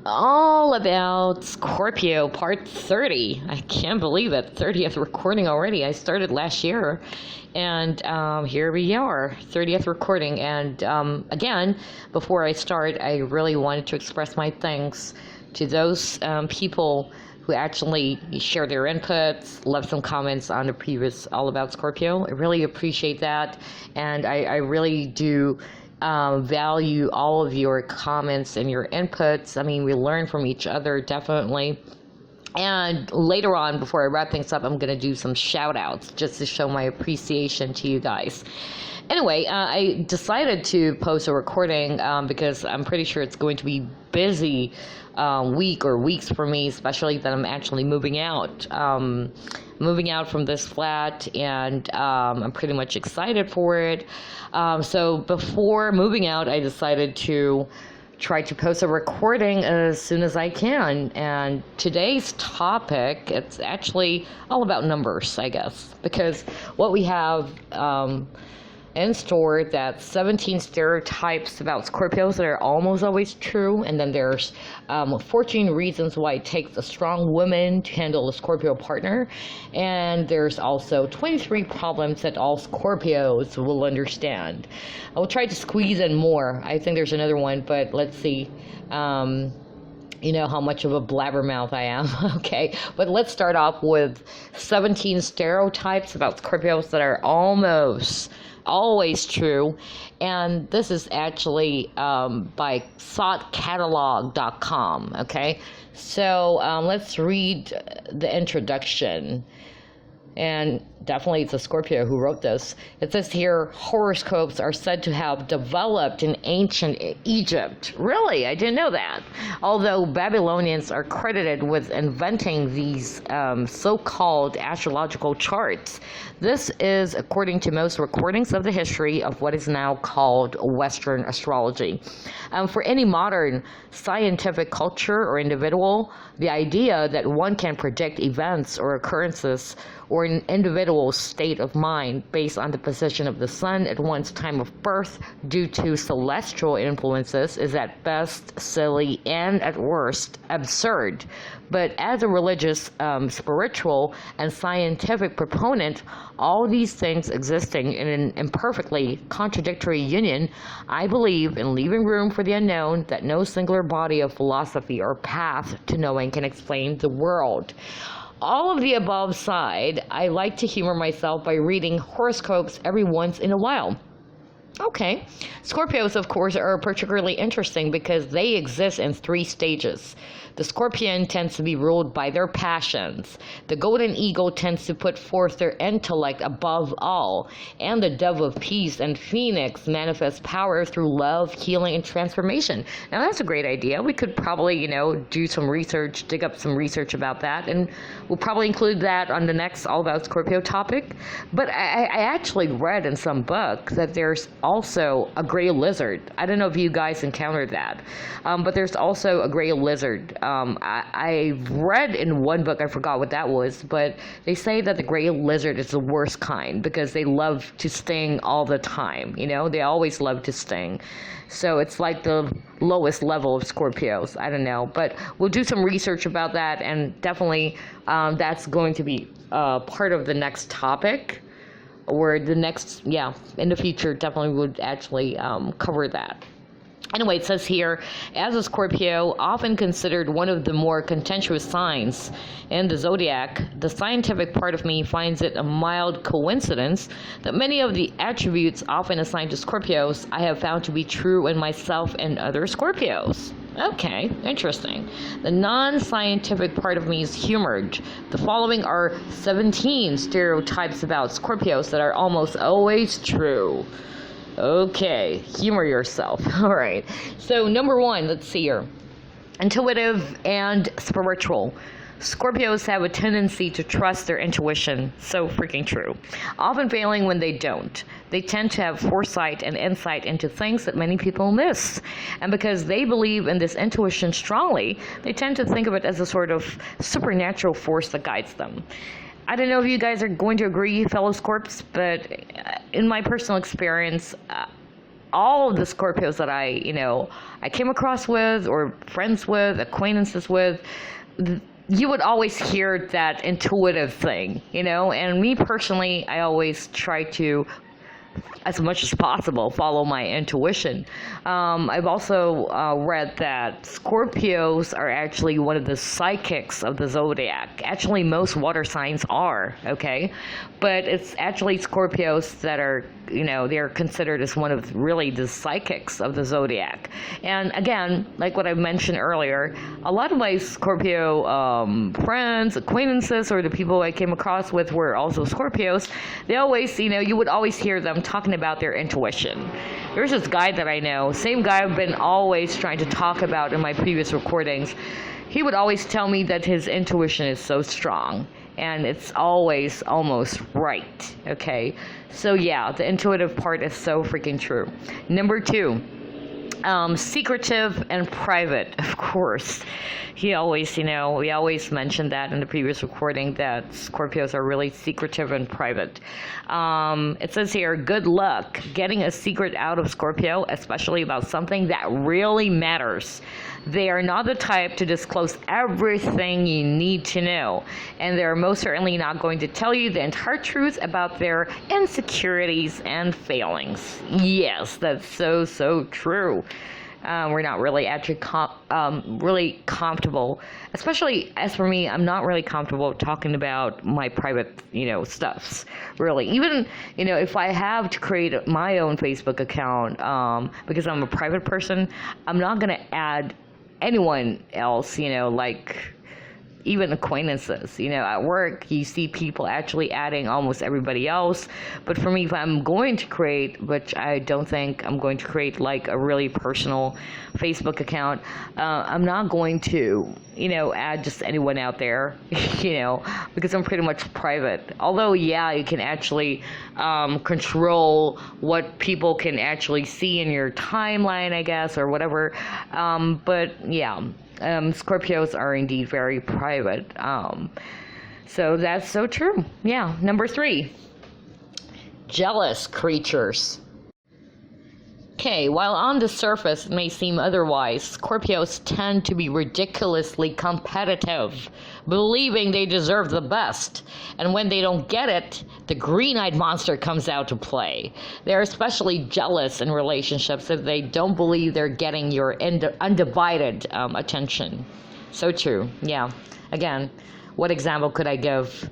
all about Scorpio part 30. I can't believe it. 30th recording already. I started last year, and here we are, 30th recording. And again, before I start, I really wanted to express my thanks to those people who actually share their inputs, left some comments on the previous All About Scorpio. I really appreciate that, and I really do value all of your comments and your inputs. I mean, we learn from each other, definitely. And later on, before I wrap things up, I'm going to do some shout outs just to show my appreciation to you guys. Anyway, I decided to post a recording because I'm pretty sure it's going to be busy week or weeks for me, especially that I'm actually moving out. Moving out from this flat, and I'm pretty much excited for it. So before moving out, I decided to try to post a recording as soon as I can. And today's topic, it's actually all about numbers, I guess, because what we have in store, that 17 stereotypes about Scorpios that are almost always true, and then there's 14 reasons why it takes a strong woman to handle a Scorpio partner, and there's also 23 problems that all Scorpios will understand. I will try to squeeze in more. I think there's another one, but let's see. You know how much of a blabbermouth I am. Okay, but let's start off with 17 stereotypes about Scorpios that are almost always true, and this is actually by thoughtcatalog.com. Okay, so let's read the introduction. And definitely it's a Scorpio who wrote this. It says here, horoscopes are said to have developed in ancient Egypt. Really? I didn't know that. Although Babylonians are credited with inventing these so-called astrological charts. This is according to most recordings of the history of what is now called Western astrology. For any modern scientific culture or individual, the idea that one can predict events or occurrences or an individual's state of mind based on the position of the sun at one's time of birth due to celestial influences is at best silly and at worst absurd. But as a religious, spiritual, and scientific proponent, all these things existing in an imperfectly contradictory union, I believe in leaving room for the unknown, that no singular body of philosophy or path to knowing can explain the world. All of the above side, I like to humor myself by reading horoscopes every once in a while. Okay. Scorpios, of course, are particularly interesting because they exist in 3 stages. The Scorpion tends to be ruled by their passions. The Golden Eagle tends to put forth their intellect above all. And the Dove of Peace and Phoenix manifest power through love, healing, and transformation. Now, that's a great idea. We could probably, do some research, dig up some research about that. And we'll probably include that on the next All About Scorpio topic. But I actually read in some book that there's also a gray lizard. I don't know if you guys encountered that, but there's also a gray lizard. I read in one book, I forgot what that was, but they say that the gray lizard is the worst kind because they love to sting all the time. They always love to sting. So it's like the lowest level of Scorpios. I don't know, but we'll do some research about that, and definitely that's going to be part of the next topic. Or the next, in the future, definitely would actually cover that. Anyway, it says here, as a Scorpio, often considered one of the more contentious signs in the zodiac, the scientific part of me finds it a mild coincidence that many of the attributes often assigned to Scorpios I have found to be true in myself and other Scorpios. Okay, interesting. The non-scientific part of me is humored. The following are 17 stereotypes about Scorpios that are almost always true. Okay, humor yourself. All right. So number 1, let's see here. Intuitive and spiritual. Scorpios have a tendency to trust their intuition. So freaking true. Often failing when they don't. They tend to have foresight and insight into things that many people miss. And because they believe in this intuition strongly, they tend to think of it as a sort of supernatural force that guides them. I don't know if you guys are going to agree, fellow Scorps, but in my personal experience, all of the Scorpios that I came across with, or friends with, acquaintances with, you would always hear that intuitive thing, and me personally, I always try to, as much as possible, follow my intuition. I've also read that Scorpios are actually one of the psychics of the zodiac. Actually, most water signs are, okay? But it's actually Scorpios that are, they're considered as one of really the psychics of the zodiac. And again, like what I mentioned earlier, a lot of my Scorpio friends, acquaintances, or the people I came across with were also Scorpios. They always, you would always hear them talking about their intuition. There's this guy that I know, same guy I've been always trying to talk about in my previous recordings. He would always tell me that his intuition is so strong, and it's always almost right, okay? So yeah, the intuitive part is so freaking true. Number 2, secretive and private, of course. He always, we always mentioned that in the previous recording, that Scorpios are really secretive and private. It says here, good luck getting a secret out of Scorpio, especially about something that really matters. They are not the type to disclose everything you need to know, and they're most certainly not going to tell you the entire truth about their insecurities and failings. Yes, that's so true. We're not really actually really comfortable, especially as for me, I'm not really comfortable talking about my private, stuffs, really. Even, if I have to create my own Facebook account, because I'm a private person, I'm not going to add anyone else, like even acquaintances. At work, you see people actually adding almost everybody else. But for me, if I'm going to create, which I don't think I'm going to create, like a really personal Facebook account, I'm not going to, add just anyone out there, because I'm pretty much private. Although, yeah, you can actually control what people can actually see in your timeline, I guess, or whatever. But yeah. Scorpios are indeed very private. So that's so true. Yeah. Number 3, jealous creatures. Okay, while on the surface it may seem otherwise, Scorpios tend to be ridiculously competitive, believing they deserve the best. And when they don't get it, the green-eyed monster comes out to play. They're especially jealous in relationships if they don't believe they're getting your undivided attention. So true, yeah. Again, what example could I give?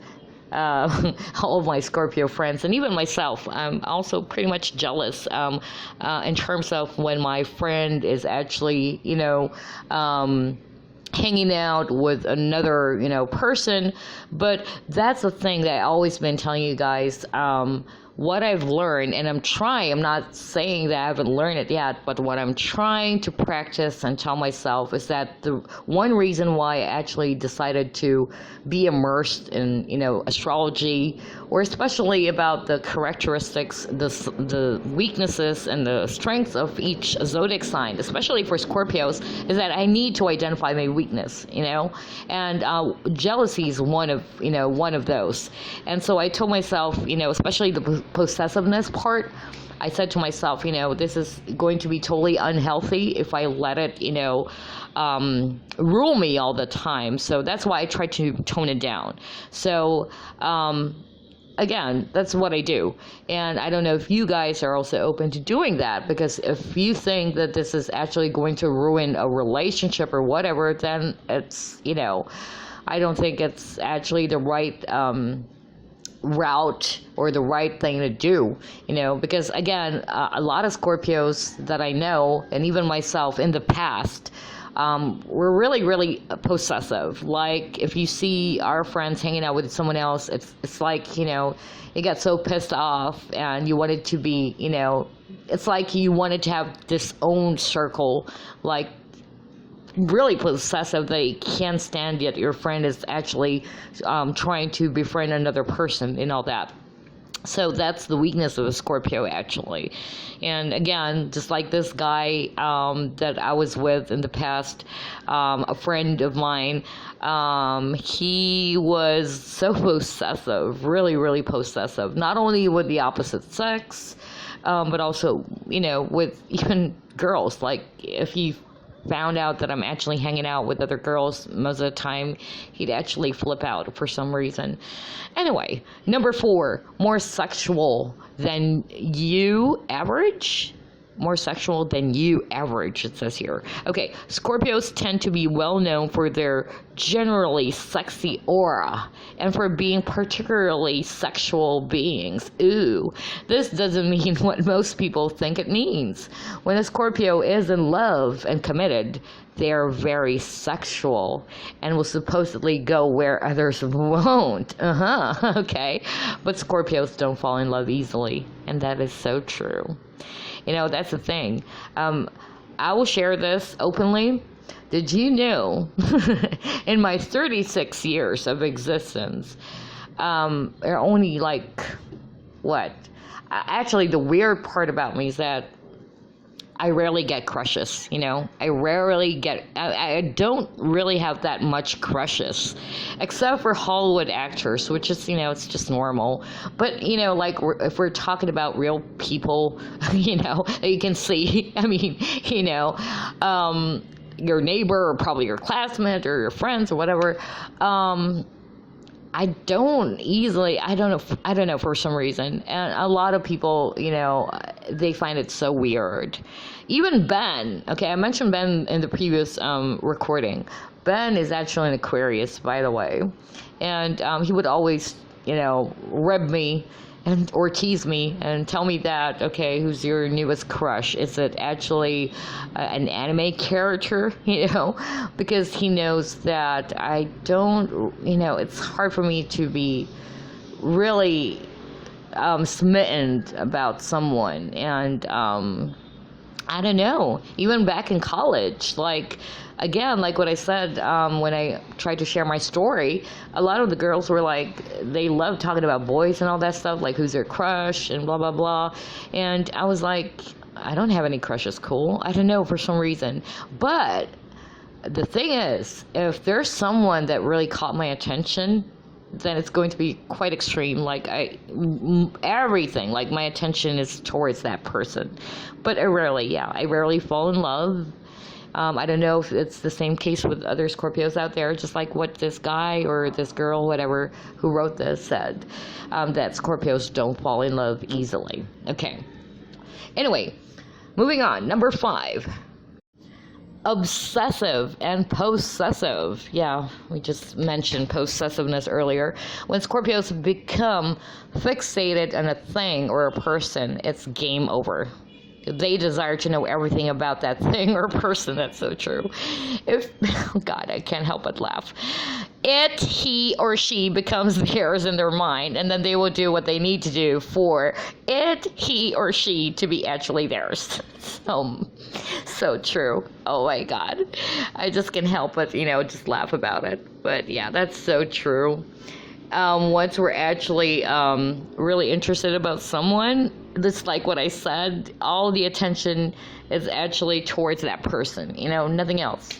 All of my Scorpio friends, and even myself, I'm also pretty much jealous in terms of when my friend is actually, hanging out with another, person. But that's the thing that I've always been telling you guys. What I've learned, and I'm not saying that I haven't learned it yet, but what I'm trying to practice and tell myself is that the one reason why I actually decided to be immersed in, astrology, or especially about the characteristics, the weaknesses and the strengths of each zodiac sign, especially for Scorpios, is that I need to identify my weakness, and jealousy is one of those. And so I told myself, especially the possessiveness part, I said to myself, this is going to be totally unhealthy if I let it, rule me all the time. So that's why I try to tone it down. So, again, that's what I do. And I don't know if you guys are also open to doing that, because if you think that this is actually going to ruin a relationship or whatever, then it's, I don't think it's actually the right, route or the right thing to do, because again, a lot of Scorpios that I know, and even myself in the past, were really possessive. Like if you see our friends hanging out with someone else, it's like, you get so pissed off and you wanted to be, it's like you wanted to have this own circle, like really possessive that you can't stand, yet your friend is actually trying to befriend another person and all that. So that's the weakness of a Scorpio, actually. And again, just like this guy that I was with in the past, a friend of mine, he was so possessive, really, really possessive, not only with the opposite sex, but also, with even girls. Like, if he found out that I'm actually hanging out with other girls most of the time, he'd actually flip out for some reason. Anyway, number 4, more sexual than you average. More sexual than you average, it says here. Okay, Scorpios tend to be well known for their generally sexy aura and for being particularly sexual beings. Ooh, this doesn't mean what most people think it means. When a Scorpio is in love and committed, they are very sexual and will supposedly go where others won't. Okay. But Scorpios don't fall in love easily, and that is so true. That's the thing. I will share this openly. Did you know, in my 36 years of existence, there are only actually, the weird part about me is that I rarely get crushes, I don't really have that much crushes, except for Hollywood actors, which is, it's just normal. But, if we're talking about real people, that you can see, your neighbor or probably your classmate or your friends or whatever, I don't know, for some reason. And a lot of people, they find it so weird. Even Ben, okay, I mentioned Ben in the previous recording. Ben is actually an Aquarius, by the way. And he would always, rib me or tease me and tell me that, okay, who's your newest crush? Is it actually an anime character, because he knows that I don't, it's hard for me to be really smitten about someone. And I don't know, even back in college, again, like what I said, when I tried to share my story, a lot of the girls were they loved talking about boys and all that stuff, like who's their crush and blah, blah, blah. And I was like, I don't have any crushes, cool. I don't know, for some reason. But the thing is, if there's someone that really caught my attention, then it's going to be quite extreme. Everything, my attention is towards that person. But I rarely fall in love. I don't know if it's the same case with other Scorpios out there, just like what this guy or this girl, whatever, who wrote this said, that Scorpios don't fall in love easily. Okay. Anyway, moving on. Number 5. Obsessive and possessive. Yeah, we just mentioned possessiveness earlier. When Scorpios become fixated on a thing or a person, it's game over. They desire to know everything about that thing or person. That's so true. Oh God, I can't help but laugh. He or she becomes theirs in their mind, and then they will do what they need to do for he or she to be actually theirs. So true. Oh my God. I just can't help but, just laugh about it. But yeah, that's so true. Once we're actually really interested about someone, it's like what I said, all the attention is actually towards that person, nothing else.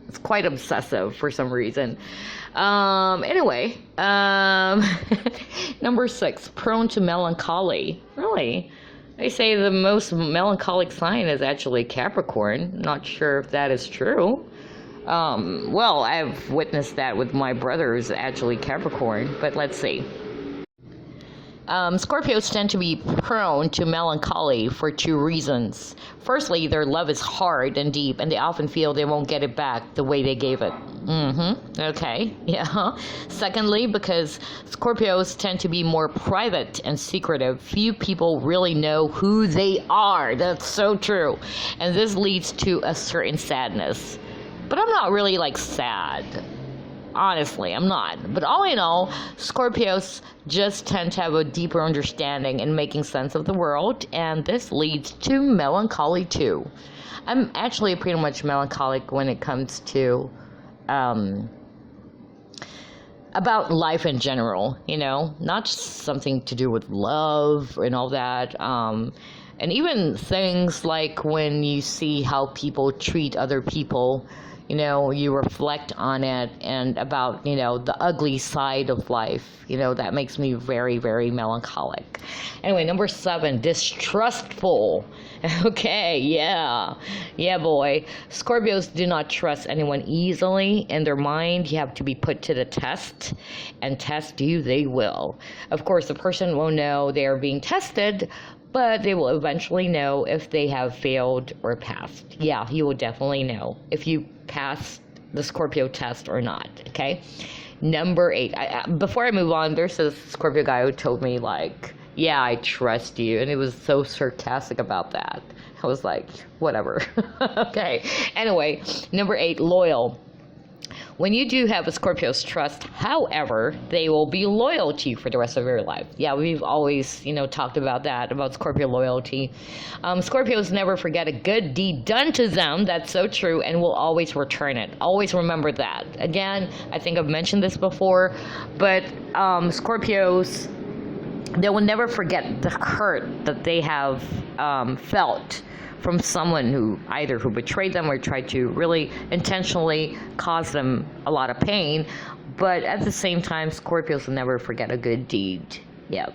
It's quite obsessive for some reason. Anyway, number 6, prone to melancholy. Really? They say the most melancholic sign is actually Capricorn. Not sure if that is true. Well, I've witnessed that with my brother who's actually Capricorn, but let's see. Scorpios tend to be prone to melancholy for 2 reasons. Firstly, their love is hard and deep, and they often feel they won't get it back the way they gave it. Okay, yeah. Secondly, because Scorpios tend to be more private and secretive, few people really know who they are. That's so true. And this leads to a certain sadness. But I'm not really sad. Honestly, I'm not. But all in all, Scorpios just tend to have a deeper understanding in making sense of the world, and this leads to melancholy too. I'm actually pretty much melancholic when it comes to about life in general, not just something to do with love and all that. And even things like when you see how people treat other people, you reflect on it and about, the ugly side of life, that makes me very, very melancholic. Anyway, number 7, distrustful. Okay, yeah, boy. Scorpios do not trust anyone easily. In their mind, you have to be put to the test, and test you they will. Of course, the person will know they are being tested, but they will eventually know if they have failed or passed. Yeah, you will definitely know if you pass the Scorpio test or not, okay? Number 8. Before I move on, there's this Scorpio guy who told me, like, yeah, I trust you. And he was so sarcastic about that. I was like, whatever. Okay. Anyway, number 8, loyal. When you do have a Scorpio's trust, however, they will be loyal to you for the rest of your life. Yeah, we've always, talked about that, about Scorpio loyalty. Scorpios never forget a good deed done to them. That's so true, and will always return it. Always remember that. Again, I think I've mentioned this before, but Scorpios, they will never forget the hurt that they have felt from someone who betrayed them or tried to really intentionally cause them a lot of pain. But at the same time, Scorpios will never forget a good deed. Yep.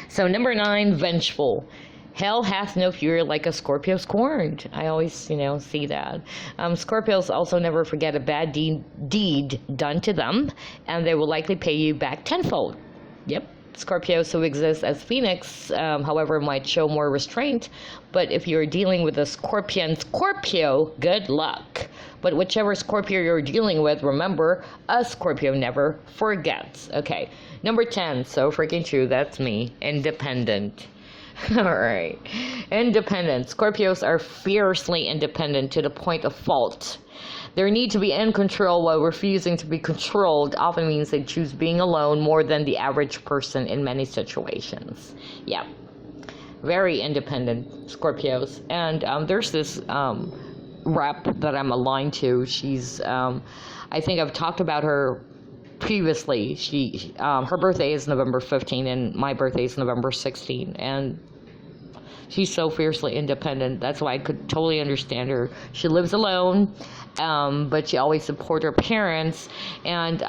So number 9, vengeful. Hell hath no fury like a Scorpio scorned. I always, see that. Scorpios also never forget a bad deed done to them, and they will likely pay you back tenfold. Yep. Scorpios who exist as Phoenix, however, might show more restraint. But if you're dealing with a Scorpio, good luck. But whichever Scorpio you're dealing with, remember, a Scorpio never forgets. Okay, number 10, so freaking true, that's me, independent. All right, independent. Scorpios are fiercely independent to the point of fault. Their need to be in control while refusing to be controlled often means they choose being alone more than the average person in many situations. Yeah, very independent Scorpios. And there's this rep that I'm aligned to. She's, I think I've talked about her previously. Her birthday is November 15 and my birthday is November 16. And she's so fiercely independent. That's why I could totally understand her. She lives alone, but she always supports her parents. And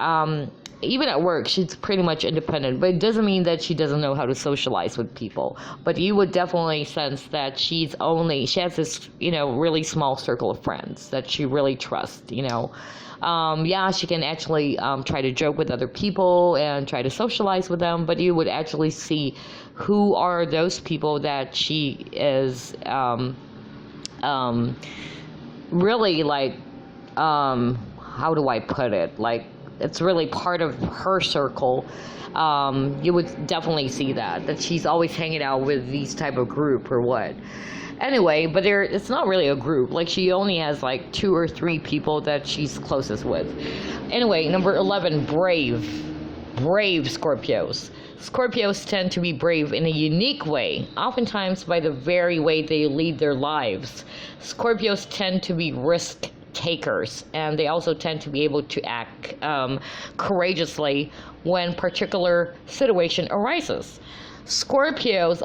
even at work, she's pretty much independent. But it doesn't mean that she doesn't know how to socialize with people. But you would definitely sense that she has this, really small circle of friends that she really trusts, Yeah, she can actually try to joke with other people and try to socialize with them, but you would actually see who are those people that she is really like, how do I put it? Like, it's really part of her circle. You would definitely see that she's always hanging out with these type of group or what. Anyway, but it's not really a group. Like, she only has like 2 or 3 people that she's closest with. Anyway, number 11, brave. Brave Scorpios. Scorpios tend to be brave in a unique way, oftentimes by the very way they lead their lives. Scorpios tend to be risk takers, and they also tend to be able to act courageously when particular situation arises. Scorpios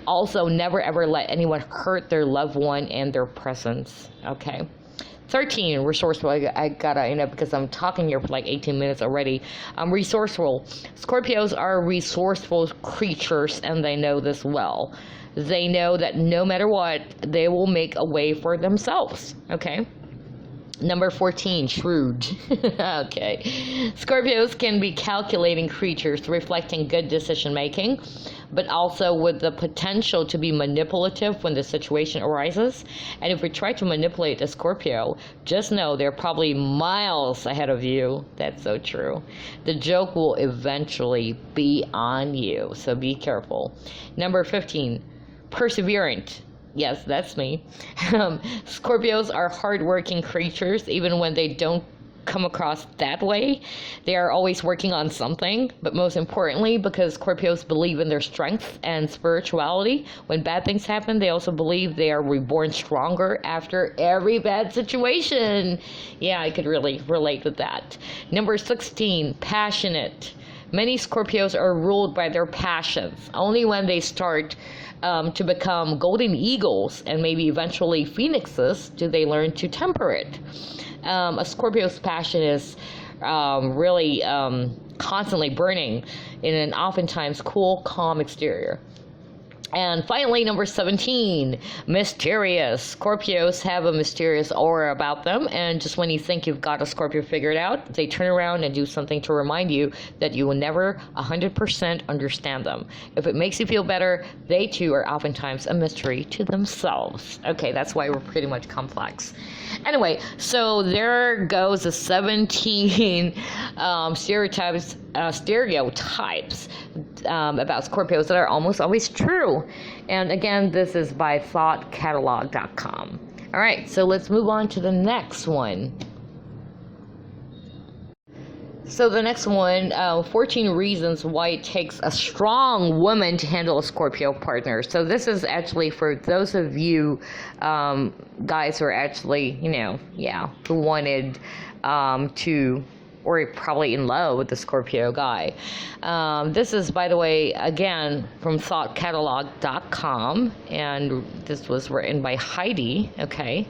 also never ever let anyone hurt their loved one in their presence. Okay. 13, resourceful. I gotta end up because I'm talking here for like 18 minutes already. Resourceful. Scorpios are resourceful creatures, and they know this well. They know that no matter what, they will make a way for themselves. Okay. Number 14, shrewd. Okay. Scorpios can be calculating creatures reflecting good decision making, but also with the potential to be manipulative when the situation arises. And if we try to manipulate a Scorpio, just know they're probably miles ahead of you. That's so true. The joke will eventually be on you, so be careful. Number 15, perseverant. Yes, that's me. Scorpios are hardworking creatures, even when they don't come across that way. They are always working on something, but most importantly, because Scorpios believe in their strength and spirituality, when bad things happen, they also believe they are reborn stronger after every bad situation. Yeah, I could really relate with that. Number 16, passionate. Many Scorpios are ruled by their passions. Only when they start to become golden eagles and maybe eventually phoenixes do they learn to temper it. A Scorpio's passion is really constantly burning in an oftentimes cool, calm exterior. And finally, number 17, mysterious. Scorpios have a mysterious aura about them, and just when you think you've got a Scorpio figured out, they turn around and do something to remind you that you will never 100% understand them. If it makes you feel better, they too are oftentimes a mystery to themselves. Okay, that's why we're pretty much complex. Anyway, so there goes the 17 stereotypes about Scorpios that are almost always true. And again, this is by thoughtcatalog.com. All right, so let's move on to the next one. So the next one, 14 reasons why it takes a strong woman to handle a Scorpio partner. So this is actually for those of you guys who are actually, who wanted to, or probably in love with the Scorpio guy. This is, by the way, again, from thoughtcatalog.com, and this was written by Heidi, okay?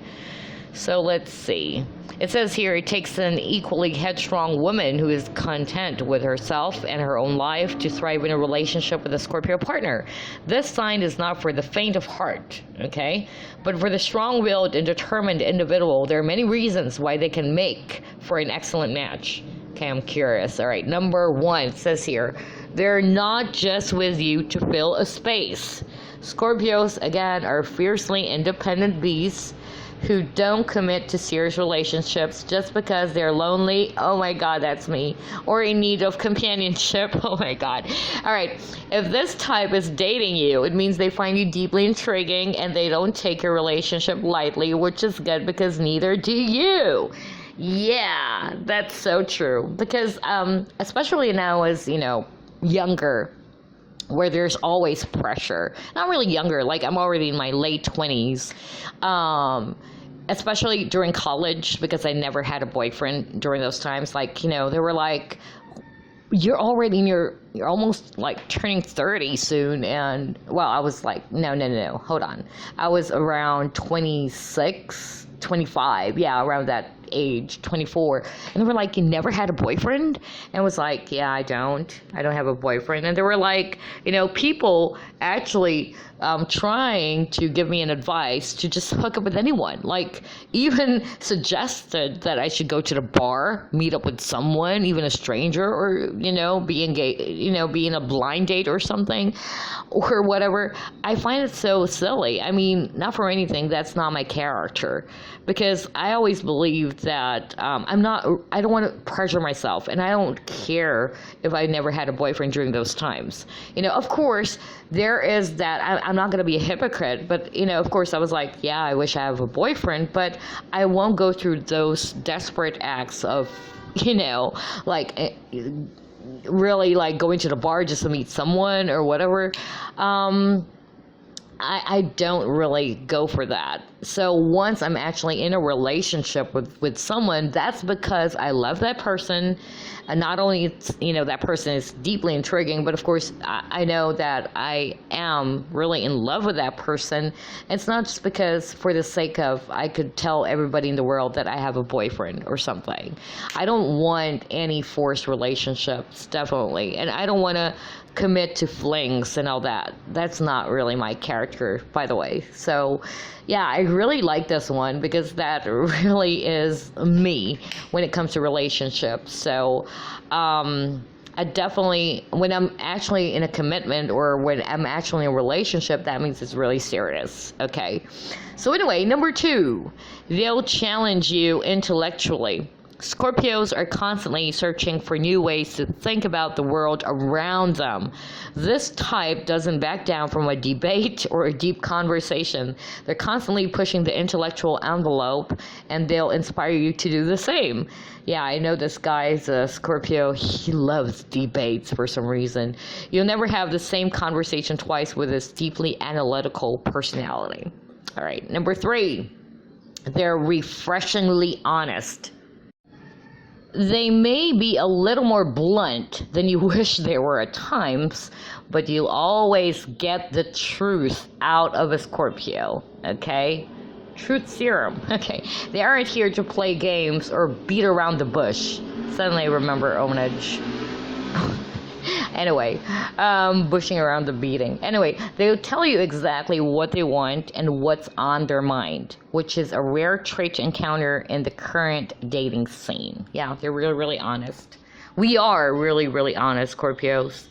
So let's see. It says here, it takes an equally headstrong woman who is content with herself and her own life to thrive in a relationship with a Scorpio partner. This sign is not for the faint of heart, okay? But for the strong-willed and determined individual, there are many reasons why they can make for an excellent match. Okay, I'm curious. All right, number 1, it says here, they're not just with you to fill a space. Scorpios, again, are fiercely independent beasts who don't commit to serious relationships just because they're lonely. Oh my God, that's me. Or in need of companionship. Oh my God. All right. If this type is dating you, it means they find you deeply intriguing and they don't take your relationship lightly, which is good because neither do you. Yeah, that's so true. Because especially now as, younger, where there's always pressure. Not really younger, like I'm already in my late 20s. Especially during college, because I never had a boyfriend during those times. Like, they were like, you're already you're almost like turning 30 soon. And, well, I was like, no, hold on. I was around 26, 25. Yeah, around that age, 24. And they were like, you never had a boyfriend? And I was like, yeah, I don't have a boyfriend. And they were like, people actually trying to give me an advice to just hook up with anyone. Like, even suggested that I should go to the bar, meet up with someone, even a stranger, or, be engaged, be in a blind date or something, or whatever. I find it so silly. I mean, not for anything, that's not my character. Because I always believe that I don't want to pressure myself, and I don't care if I never had a boyfriend during those times. Of course, there is that, I'm not going to be a hypocrite, but, of course, I was like, yeah, I wish I have a boyfriend, but I won't go through those desperate acts of, like, really, like, going to the bar just to meet someone or whatever. I don't really go for that. So once I'm actually in a relationship with someone, that's because I love that person. And not only, that person is deeply intriguing, but of course, I know that I am really in love with that person. It's not just because for the sake of, I could tell everybody in the world that I have a boyfriend or something. I don't want any forced relationships, definitely. And I don't want to commit to flings and all that. That's not really my character, by the way. So yeah, I really like this one because that really is me when it comes to relationships. So I definitely, when I'm actually in a commitment or when I'm actually in a relationship, that means it's really serious. Okay. So anyway, number 2, they'll challenge you intellectually. Scorpios are constantly searching for new ways to think about the world around them. This type doesn't back down from a debate or a deep conversation. They're constantly pushing the intellectual envelope, and they'll inspire you to do the same. Yeah, I know this guy's a Scorpio. He loves debates for some reason. You'll never have the same conversation twice with this deeply analytical personality. All right, number 3, they're refreshingly honest. They may be a little more blunt than you wish they were at times, but you'll always get the truth out of a Scorpio, okay? Truth serum, okay? They aren't here to play games or beat around the bush. Suddenly I remember Onage. Anyway, bushing around the beating. Anyway, they'll tell you exactly what they want and what's on their mind, which is a rare trait to encounter in the current dating scene. Yeah, they're really, really honest. We are really, really honest, Scorpios.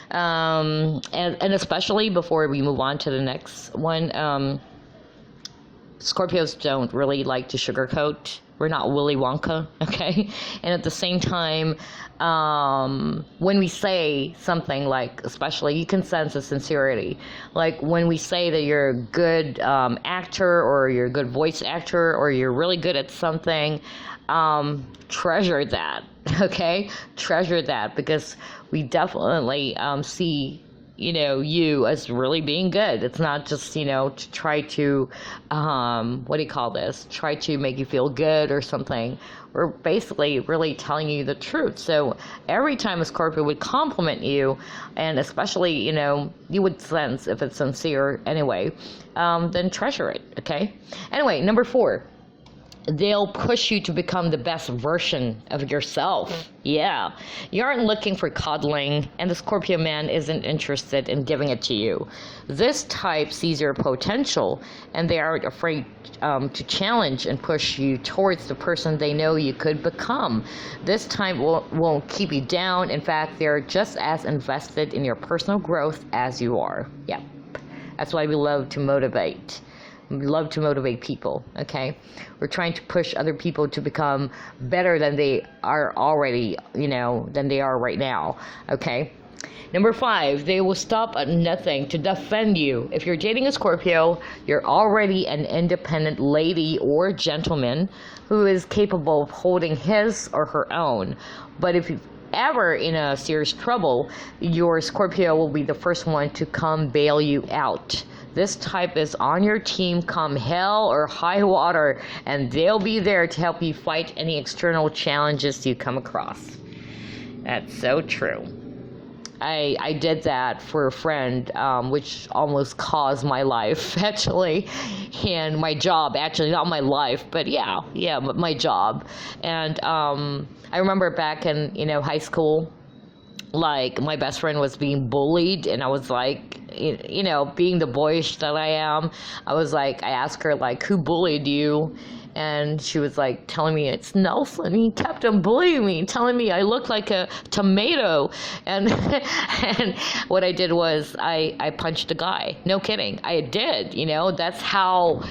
And especially before we move on to the next one, Scorpios don't really like to sugarcoat. We're not Willy Wonka, okay? And at the same time, when we say something like, especially, you can sense the sincerity. Like when we say that you're a good actor, or you're a good voice actor, or you're really good at something, treasure that, okay? Treasure that, because we definitely see you as really being good. It's not just, to try to, try to make you feel good or something. We're basically really telling you the truth. So every time a Scorpio would compliment you, and especially, you would sense if it's sincere anyway, then treasure it, okay? Anyway, number 4. They'll push you to become the best version of yourself. Yeah. You aren't looking for coddling, and the Scorpio man isn't interested in giving it to you. This type sees your potential, and they aren't afraid to challenge and push you towards the person they know you could become. This type won't keep you down. In fact, they're just as invested in your personal growth as you are. Yeah. That's why we love to motivate. We love to motivate people, okay? We're trying to push other people to become better than they are already, than they are right now, okay? Number 5, they will stop at nothing to defend you. If you're dating a Scorpio, you're already an independent lady or gentleman who is capable of holding his or her own. But if you're ever in a serious trouble, your Scorpio will be the first one to come bail you out. This type is on your team come hell or high water, and they'll be there to help you fight any external challenges you come across. That's so true. I did that for a friend, which almost caused my life, actually, and my job, actually, not my life, but but my job. And I remember back in, high school, like, my best friend was being bullied, and I was like, being the boyish that I am, I was like, I asked her, like, who bullied you? And she was like telling me, it's Nelson. He kept on bullying me, telling me I looked like a tomato. And and what I did was I punched a guy. No kidding, I did. That's how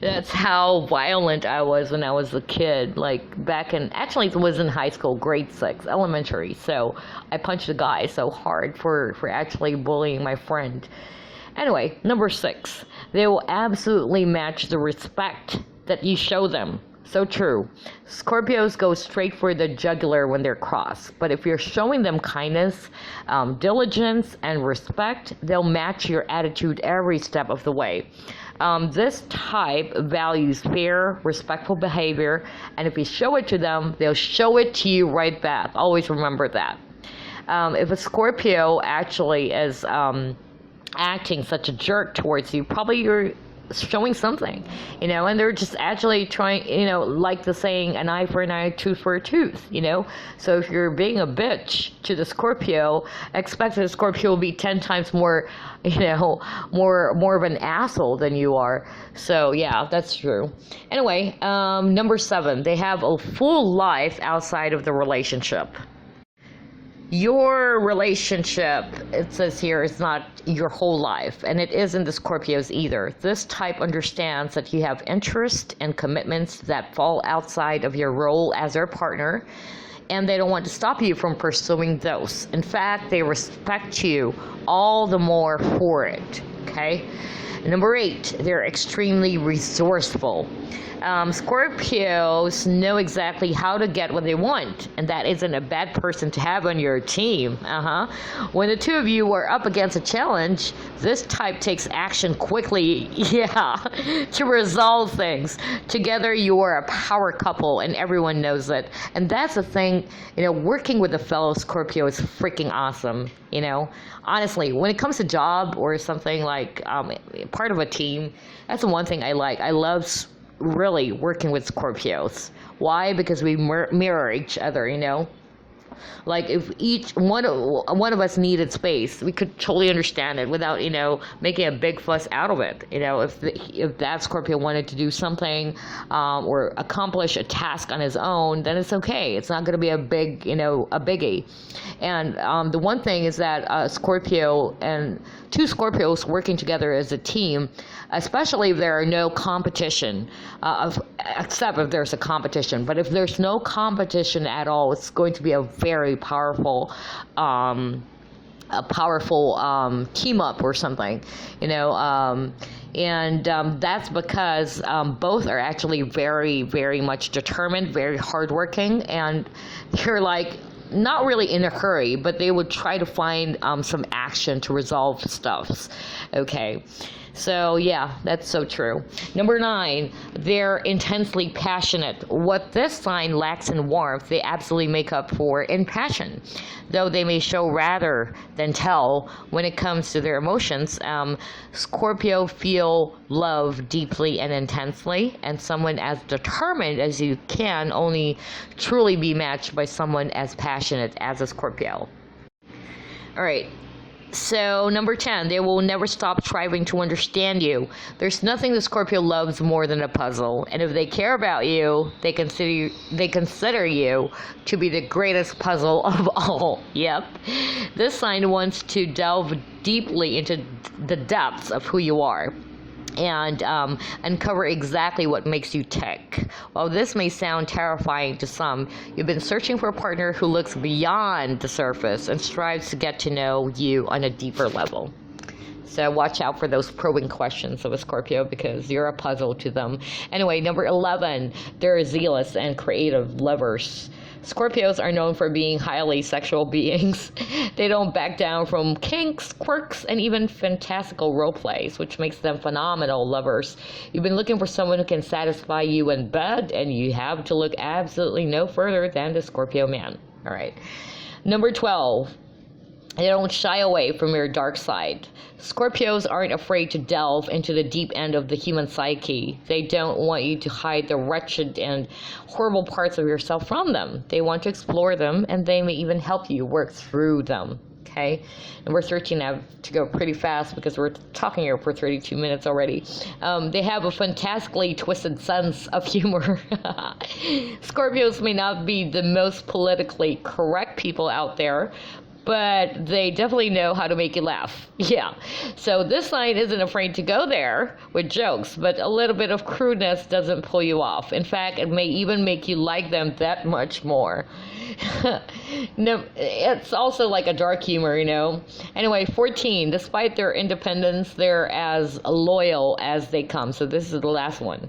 that's how violent I was when I was a kid. Like back in, actually it was in high school, grade 6, elementary. So I punched a guy so hard for actually bullying my friend. Anyway, number 6, they will absolutely match the respect that you show them. So true. Scorpios go straight for the jugular when they're cross, but if you're showing them kindness, diligence, and respect, they'll match your attitude every step of the way. This type values fair, respectful behavior, and if you show it to them, they'll show it to you right back. Always remember that. If a Scorpio actually is acting such a jerk towards you, probably you're showing something, and they're just actually trying, like the saying, an eye for an eye, tooth for a tooth, So if you're being a bitch to the Scorpio, expect that the Scorpio will be 10 times more, more of an asshole than you are. So yeah, that's true. Anyway, number 7, they have a full life outside of the relationship. Your relationship, it says here, is not your whole life, and it isn't the Scorpios either. This type understands that you have interests and commitments that fall outside of your role as their partner, and they don't want to stop you from pursuing those. In fact, they respect you all the more for it, okay? Number 8, they're extremely resourceful. Scorpios know exactly how to get what they want, and that isn't a bad person to have on your team. When the two of you are up against a challenge, this type takes action quickly, to resolve things. Together, you are a power couple, and everyone knows it. And that's the thing, working with a fellow Scorpio is freaking awesome. Honestly, when it comes to job or something like part of a team, that's the one thing I like. I love really working with Scorpios. Why? Because we mirror each other, Like if each one of us needed space, we could totally understand it without making a big fuss out of it. If that Scorpio wanted to do something or accomplish a task on his own, then it's okay. It's not going to be a big a biggie. And the one thing is that Scorpio and two Scorpios working together as a team, especially if there are no competition, except if there's a competition. But if there's no competition at all, it's going to be a very powerful team up or something, and that's because both are actually very, very much determined, very hardworking, and they're like not really in a hurry, but they would try to find some action to resolve stuff. Okay. So yeah, that's so true. Number 9, they're intensely passionate. What this sign lacks in warmth, they absolutely make up for in passion. Though they may show rather than tell when it comes to their emotions, Scorpio feel love deeply and intensely, and someone as determined as you can only truly be matched by someone as passionate as a Scorpio. All right. So, number 10, they will never stop striving to understand you. There's nothing the Scorpio loves more than a puzzle, and if they care about you, they consider you to be the greatest puzzle of all. Yep. This sign wants to delve deeply into the depths of who you are and uncover exactly what makes you tick. While this may sound terrifying to some, you've been searching for a partner who looks beyond the surface and strives to get to know you on a deeper level. So watch out for those probing questions of a Scorpio because you're a puzzle to them. Anyway, number 11, they're zealous and creative lovers. Scorpios are known for being highly sexual beings. They don't back down from kinks, quirks, and even fantastical role plays, which makes them phenomenal lovers. You've been looking for someone who can satisfy you in bed, and you have to look absolutely no further than the Scorpio man. All right. Number 12. They don't shy away from your dark side. Scorpios aren't afraid to delve into the deep end of the human psyche. They don't want you to hide the wretched and horrible parts of yourself from them. They want to explore them, and they may even help you work through them. Okay? Number 13, I have to go pretty fast because we're talking here for 32 minutes already. They have a fantastically twisted sense of humor. Scorpios may not be the most politically correct people out there, but they definitely know how to make you laugh. Yeah. So this sign isn't afraid to go there with jokes, but a little bit of crudeness doesn't pull you off. In fact, it may even make you like them that much more. No, it's also like a dark humor, Anyway, 14, despite their independence, they're as loyal as they come. So this is the last one.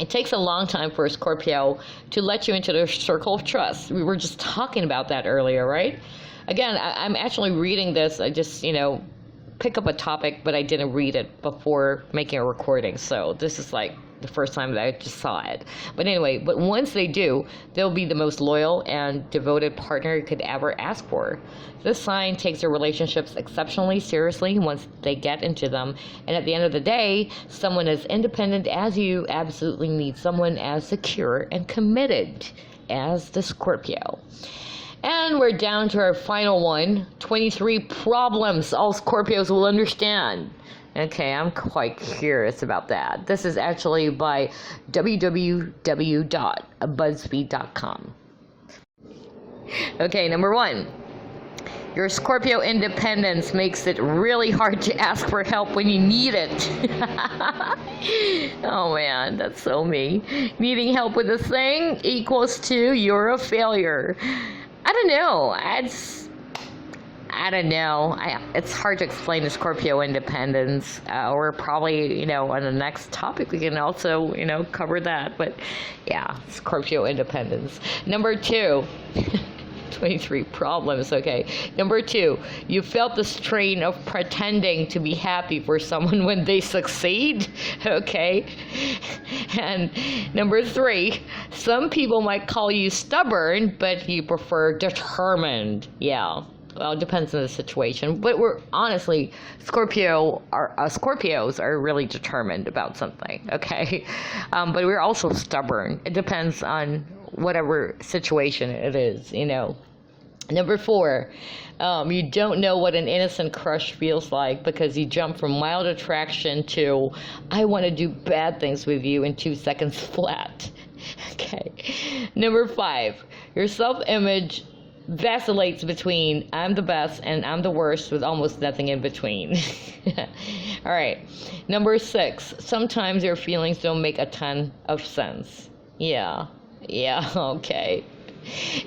It takes a long time for a Scorpio to let you into their circle of trust. We were just talking about that earlier, right? Again, I'm actually reading this. I just, pick up a topic, but I didn't read it before making a recording. So this is like the first time that I just saw it. But anyway, but once they do, they'll be the most loyal and devoted partner you could ever ask for. This sign takes their relationships exceptionally seriously once they get into them. And at the end of the day, someone as independent as you absolutely need someone as secure and committed as the Scorpio. And we're down to our final one, 23 problems all Scorpios will understand. Okay, I'm quite curious about that. This is actually by www.buzzfeed.com. Okay, number 1. Your Scorpio independence makes it really hard to ask for help when you need it. Oh man, that's so me. Needing help with a thing equals to you're a failure. I don't know. I don't know. It's hard to explain the Scorpio independence. We're probably, on the next topic we can also, cover that. But yeah, Scorpio independence. Number 2. 23 problems, okay. Number 2, you felt the strain of pretending to be happy for someone when they succeed, okay. And number 3, some people might call you stubborn, but you prefer determined. Yeah. Well, it depends on the situation, but we're honestly, Scorpios are really determined about something, okay? But we're also stubborn. It depends on whatever situation it is, Number 4, you don't know what an innocent crush feels like because you jump from mild attraction to I want to do bad things with you in 2 seconds flat. Okay. Number 5, your self-image vacillates between I'm the best and I'm the worst with almost nothing in between. All right. Number 6, sometimes your feelings don't make a ton of sense. Yeah, okay.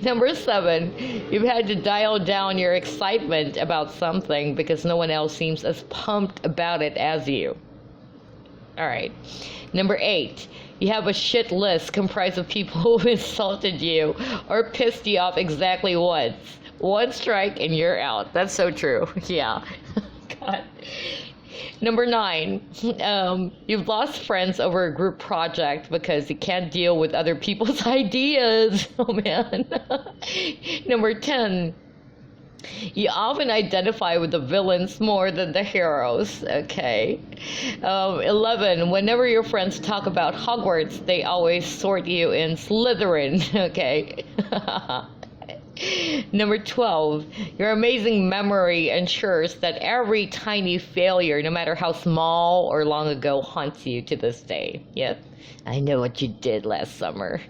Number 7, you've had to dial down your excitement about something because no one else seems as pumped about it as you. All right. Number 8, you have a shit list comprised of people who insulted you or pissed you off exactly once. One strike and you're out. That's so true. Yeah. God. Number 9, you've lost friends over a group project because you can't deal with other people's ideas. Oh man. Number 10, you often identify with the villains more than the heroes, okay. 11, whenever your friends talk about Hogwarts, they always sort you in Slytherin, okay. Number 12, your amazing memory ensures that every tiny failure, no matter how small or long ago, haunts you to this day. Yep, I know what you did last summer.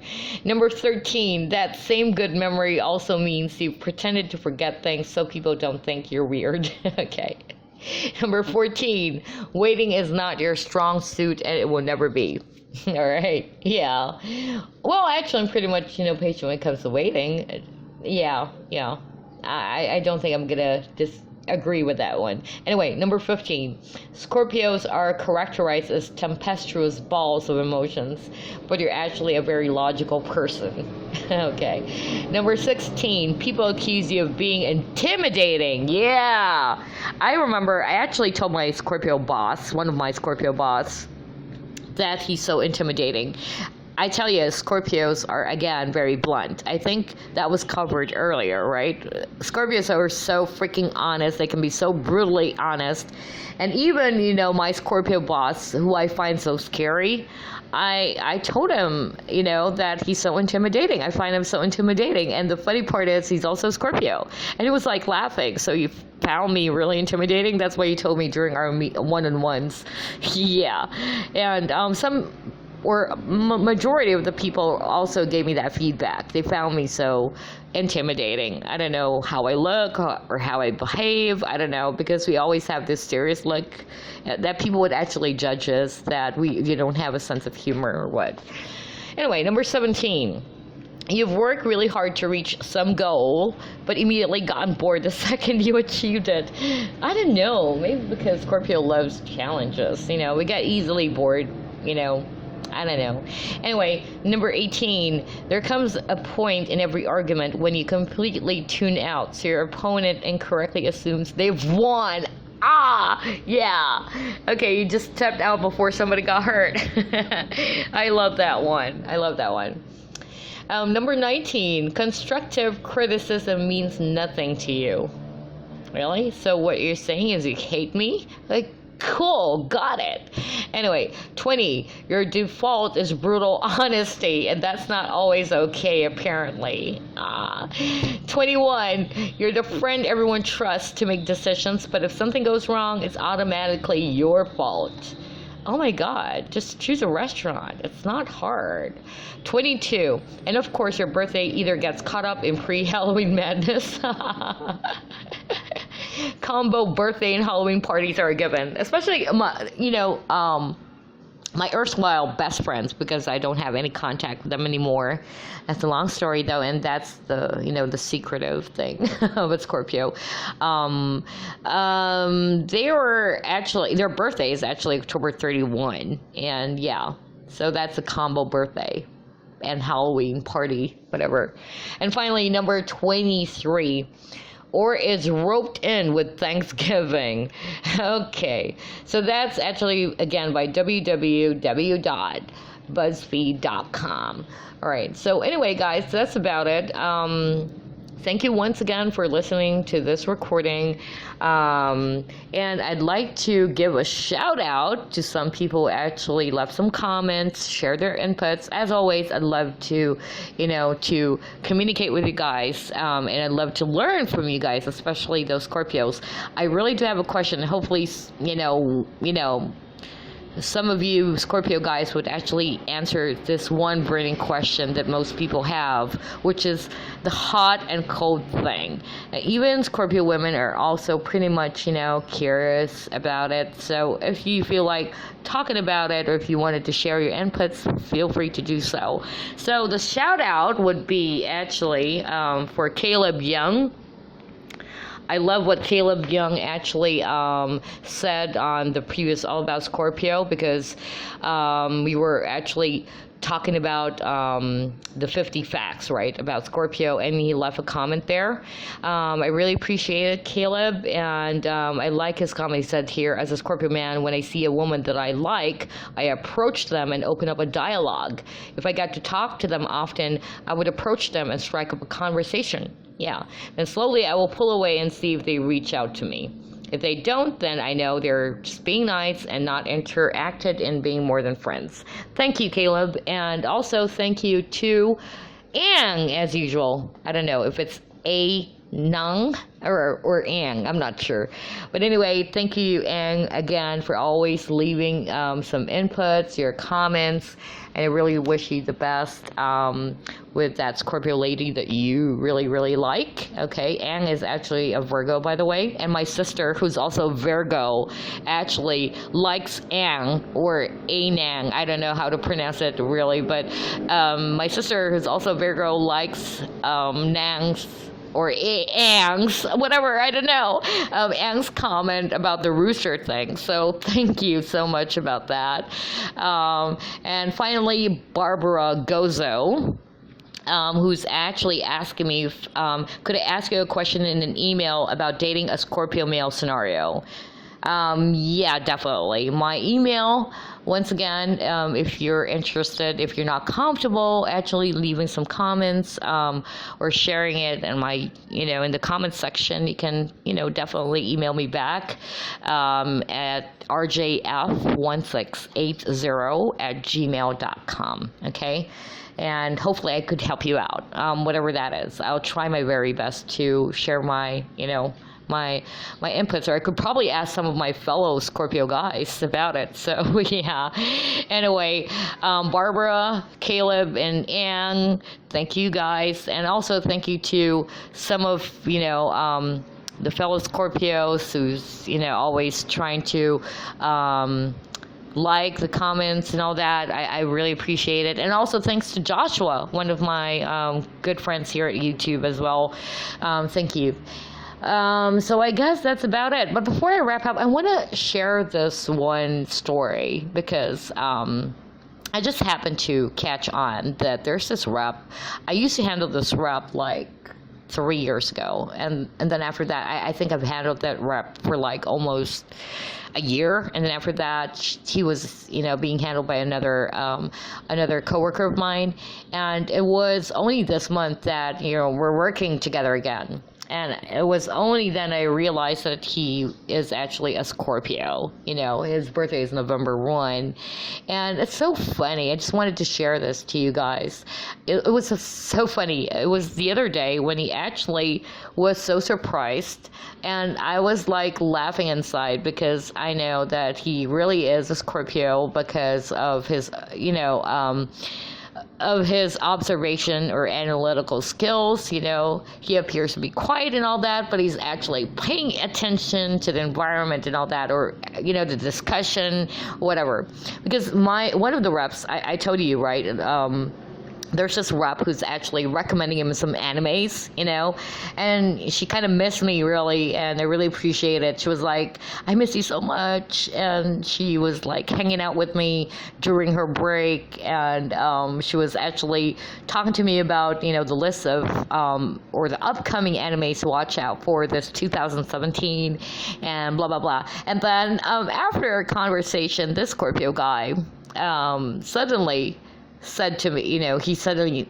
Number 13, that same good memory also means you pretended to forget things so people don't think you're weird. Okay. Number 14, waiting is not your strong suit and it will never be. All right. Yeah. Well, actually, I'm pretty much, patient when it comes to waiting. Yeah. I don't think I'm gonna disagree with that one. Anyway, number 15. Scorpios are characterized as tempestuous balls of emotions, but you're actually a very logical person. Okay. Number 16. People accuse you of being intimidating. Yeah. I remember I actually told my Scorpio boss, one of my Scorpio boss, that he's so intimidating. I tell you, Scorpios are, again, very blunt. I think that was covered earlier, right? Scorpios are so freaking honest. They can be so brutally honest. And even, my Scorpio boss, who I find so scary, I told him, that he's so intimidating. I find him so intimidating. And the funny part is he's also Scorpio. And he was like laughing. So you found me really intimidating? That's what you told me during our one-on-ones. Yeah. And majority of the people also gave me that feedback. They found me so intimidating. I don't know how I look or how I behave. I don't know, because we always have this serious look that people would actually judge us that you don't have a sense of humor or what. Anyway, number 17. You've worked really hard to reach some goal, but immediately gotten bored the second you achieved it. I don't know. Maybe because Scorpio loves challenges. We get easily bored, I don't know. Anyway, number 18, there comes a point in every argument when you completely tune out, so your opponent incorrectly assumes they've won. Yeah. Okay, you just stepped out before somebody got hurt. I love that one. Number 19, constructive criticism means nothing to you. Really? So what you're saying is you hate me? Cool, got it. Anyway, 20, your default is brutal honesty, and that's not always okay, apparently. 21, you're the friend everyone trusts to make decisions, but if something goes wrong, it's automatically your fault. Oh my God, just choose a restaurant. It's not hard. 22, and of course your birthday either gets caught up in pre-Halloween madness combo birthday and Halloween parties are given, especially my erstwhile best friends, because I don't have any contact with them anymore. That's a long story though, and that's the secretive thing of a Scorpio. Their birthday is actually October 31, and yeah, so that's a combo birthday and Halloween party, whatever. And finally, number 23. Or is roped in with Thanksgiving. Okay, so that's actually, again, by www.buzzfeed.com. All right, so anyway, guys, that's about it. Thank you once again for listening to this recording. And I'd like to give a shout out to some people who actually left some comments, share their inputs. As always, I'd love to, to communicate with you guys. And I'd love to learn from you guys, especially those Scorpios. I really do have a question. Hopefully, some of you Scorpio guys would actually answer this one burning question that most people have, which is the hot and cold thing. Even Scorpio women are also pretty much, curious about it. So if you feel like talking about it, or if you wanted to share your inputs, feel free to do so. So the shout out would be actually for Caleb Young. I love what Caleb Young actually said on the previous All About Scorpio, because we were actually talking about the 50 facts, right, about Scorpio, and he left a comment there. I really appreciated Caleb, and I like his comment. He said here, as a Scorpio man, when I see a woman that I like, I approach them and open up a dialogue. If I got to talk to them often, I would approach them and strike up a conversation. Yeah, and slowly I will pull away and see if they reach out to me. If they don't, then I know they're just being nice and not interacted in being more than friends. Thank you, Caleb. And also thank you to Ang, as usual. I don't know if it's Nung or Ang, I'm not sure. But anyway, thank you, Ang, again, for always leaving some inputs, your comments, and I really wish you the best with that Scorpio lady that you really, really like. Okay, Ang is actually a Virgo, by the way, and my sister, who's also Virgo, actually likes Ang, or Anang. I don't know how to pronounce it really, but my sister, who's also Virgo, likes Nang's, or Ang's, whatever, I don't know, Ang's comment about the rooster thing. So thank you so much about that. And finally, Barbara Gozo, who's actually asking me, could I ask you a question in an email about dating a Scorpio male scenario? Yeah, definitely. My email, once again, if you're interested, if you're not comfortable actually leaving some comments or sharing it in my, in the comments section, you can, definitely email me back at rjf1680@gmail.com. Okay. And hopefully I could help you out, whatever that is. I'll try my very best to share my, my inputs, or I could probably ask some of my fellow Scorpio guys about it. So yeah, anyway, Barbara, Caleb, and Ann, thank you guys, and also thank you to some of the fellow Scorpios who's always trying to like the comments and all that. I really appreciate it. And also thanks to Joshua, one of my good friends here at YouTube as well. Thank you. So I guess that's about it. But before I wrap up, I want to share this one story, because I just happened to catch on that there's this rep. I used to handle this rep like 3 years ago, and then after that, I think I've handled that rep for like almost a year, and then after that, he was being handled by another coworker of mine, and it was only this month that we're working together again. And it was only then I realized that he is actually a Scorpio. His birthday is November 1. And it's so funny. I just wanted to share this to you guys. It was so funny. It was the other day when he actually was so surprised. And I was like laughing inside, because I know that he really is a Scorpio because of his, of his observation or analytical skills. He appears to be quiet and all that, but he's actually paying attention to the environment and all that, or the discussion, whatever. Because one of the reps, I told you, right? There's this rep who's actually recommending him some animes, and she kind of missed me really, and I really appreciate it. She was like, I miss you so much, and she was like hanging out with me during her break, and she was actually talking to me about, the list of, or the upcoming animes to watch out for this 2017, and blah, blah, blah. And then after our conversation, this Scorpio guy suddenly said to me, he suddenly,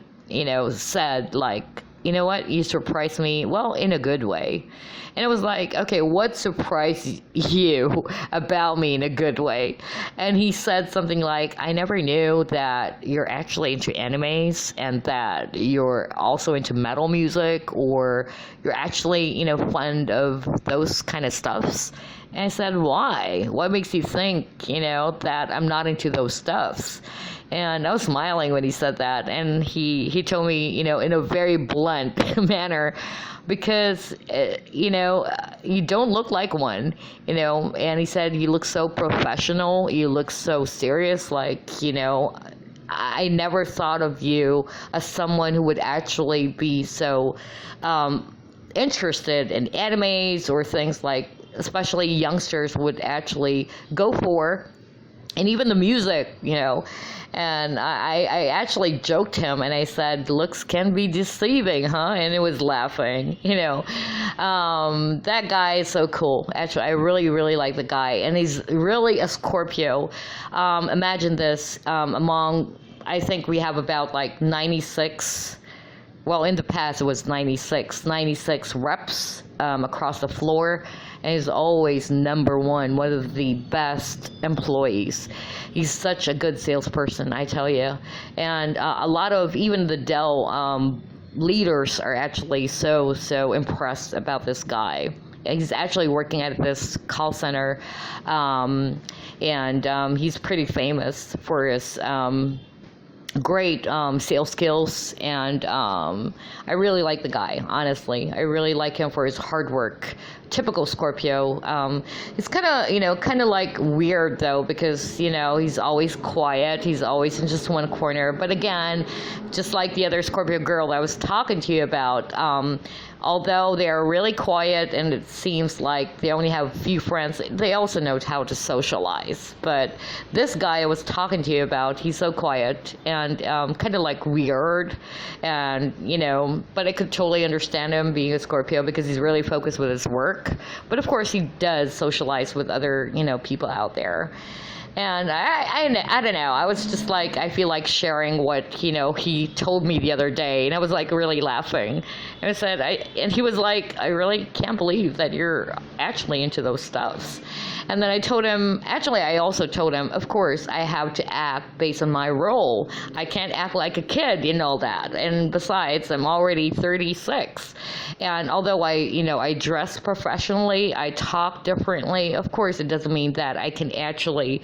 said like, you know what, you surprised me, well, in a good way. And it was like, okay, what surprised you about me in a good way? And he said something like, I never knew that you're actually into animes and that you're also into metal music, or you're actually, fond of those kind of stuffs. And I said, why? What makes you think, that I'm not into those stuffs? And I was smiling when he said that. And he told me, in a very blunt manner, because, you don't look like one, and he said, you look so professional, you look so serious, like, I never thought of you as someone who would actually be so interested in animes or things like, especially youngsters would actually go for, and even the music, And I actually joked him, and I said, looks can be deceiving, huh? And it was laughing, That guy is so cool. Actually, I really, really like the guy. And he's really a Scorpio. Imagine this, I think we have about like 96, well, in the past it was 96 reps across the floor, and he's always number one of the best employees. He's such a good salesperson, I tell you. And a lot of even the Dell leaders are actually so impressed about this guy. He's actually working at this call center, and he's pretty famous for his great sales skills, and I really like the guy, honestly. I really like him for his hard work. Typical Scorpio. It's kind of like weird though, because he's always quiet, he's always in just one corner. But again, just like the other Scorpio girl I was talking to you about, although they're really quiet and it seems like they only have a few friends, they also know how to socialize. But this guy I was talking to you about, he's so quiet and kind of like weird, and but I could totally understand him being a Scorpio because he's really focused with his work. But of course he does socialize with other people out there. And I don't know, I was just like, I feel like sharing what, he told me the other day, and I was like really laughing. And I said, and he was like, I really can't believe that you're actually into those stuffs. And then I told him, actually I also told him, of course I have to act based on my role. I can't act like a kid, that. And besides, I'm already 36. And although I dress professionally, I talk differently, of course it doesn't mean that I can actually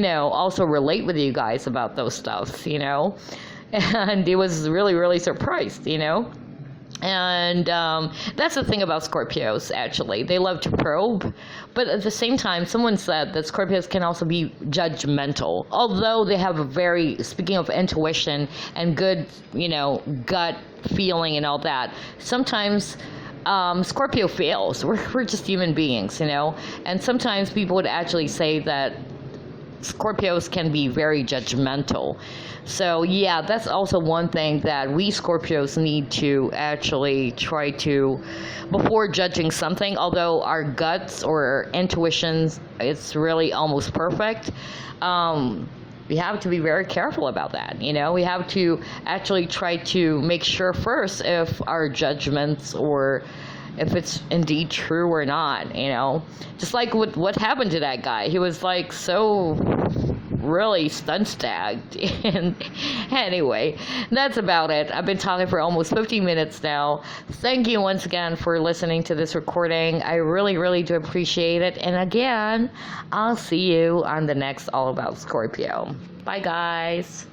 also relate with you guys about those stuff, and he was really, really surprised, And that's the thing about Scorpios, actually. They love to probe, but at the same time, someone said that Scorpios can also be judgmental. Although they have speaking of intuition and good, gut feeling and all that, sometimes Scorpio fails. We're just human beings, and sometimes people would actually say that Scorpios can be very judgmental. So yeah, that's also one thing that we Scorpios need to actually try to, before judging something, although our guts or intuitions, it's really almost perfect, we have to be very careful about that. We have to actually try to make sure first if our judgments or if it's indeed true or not, Just like what happened to that guy. He was like so really stun-stagged. And anyway, that's about it. I've been talking for almost 15 minutes now. Thank you once again for listening to this recording. I really, really do appreciate it. And again, I'll see you on the next All About Scorpio. Bye, guys.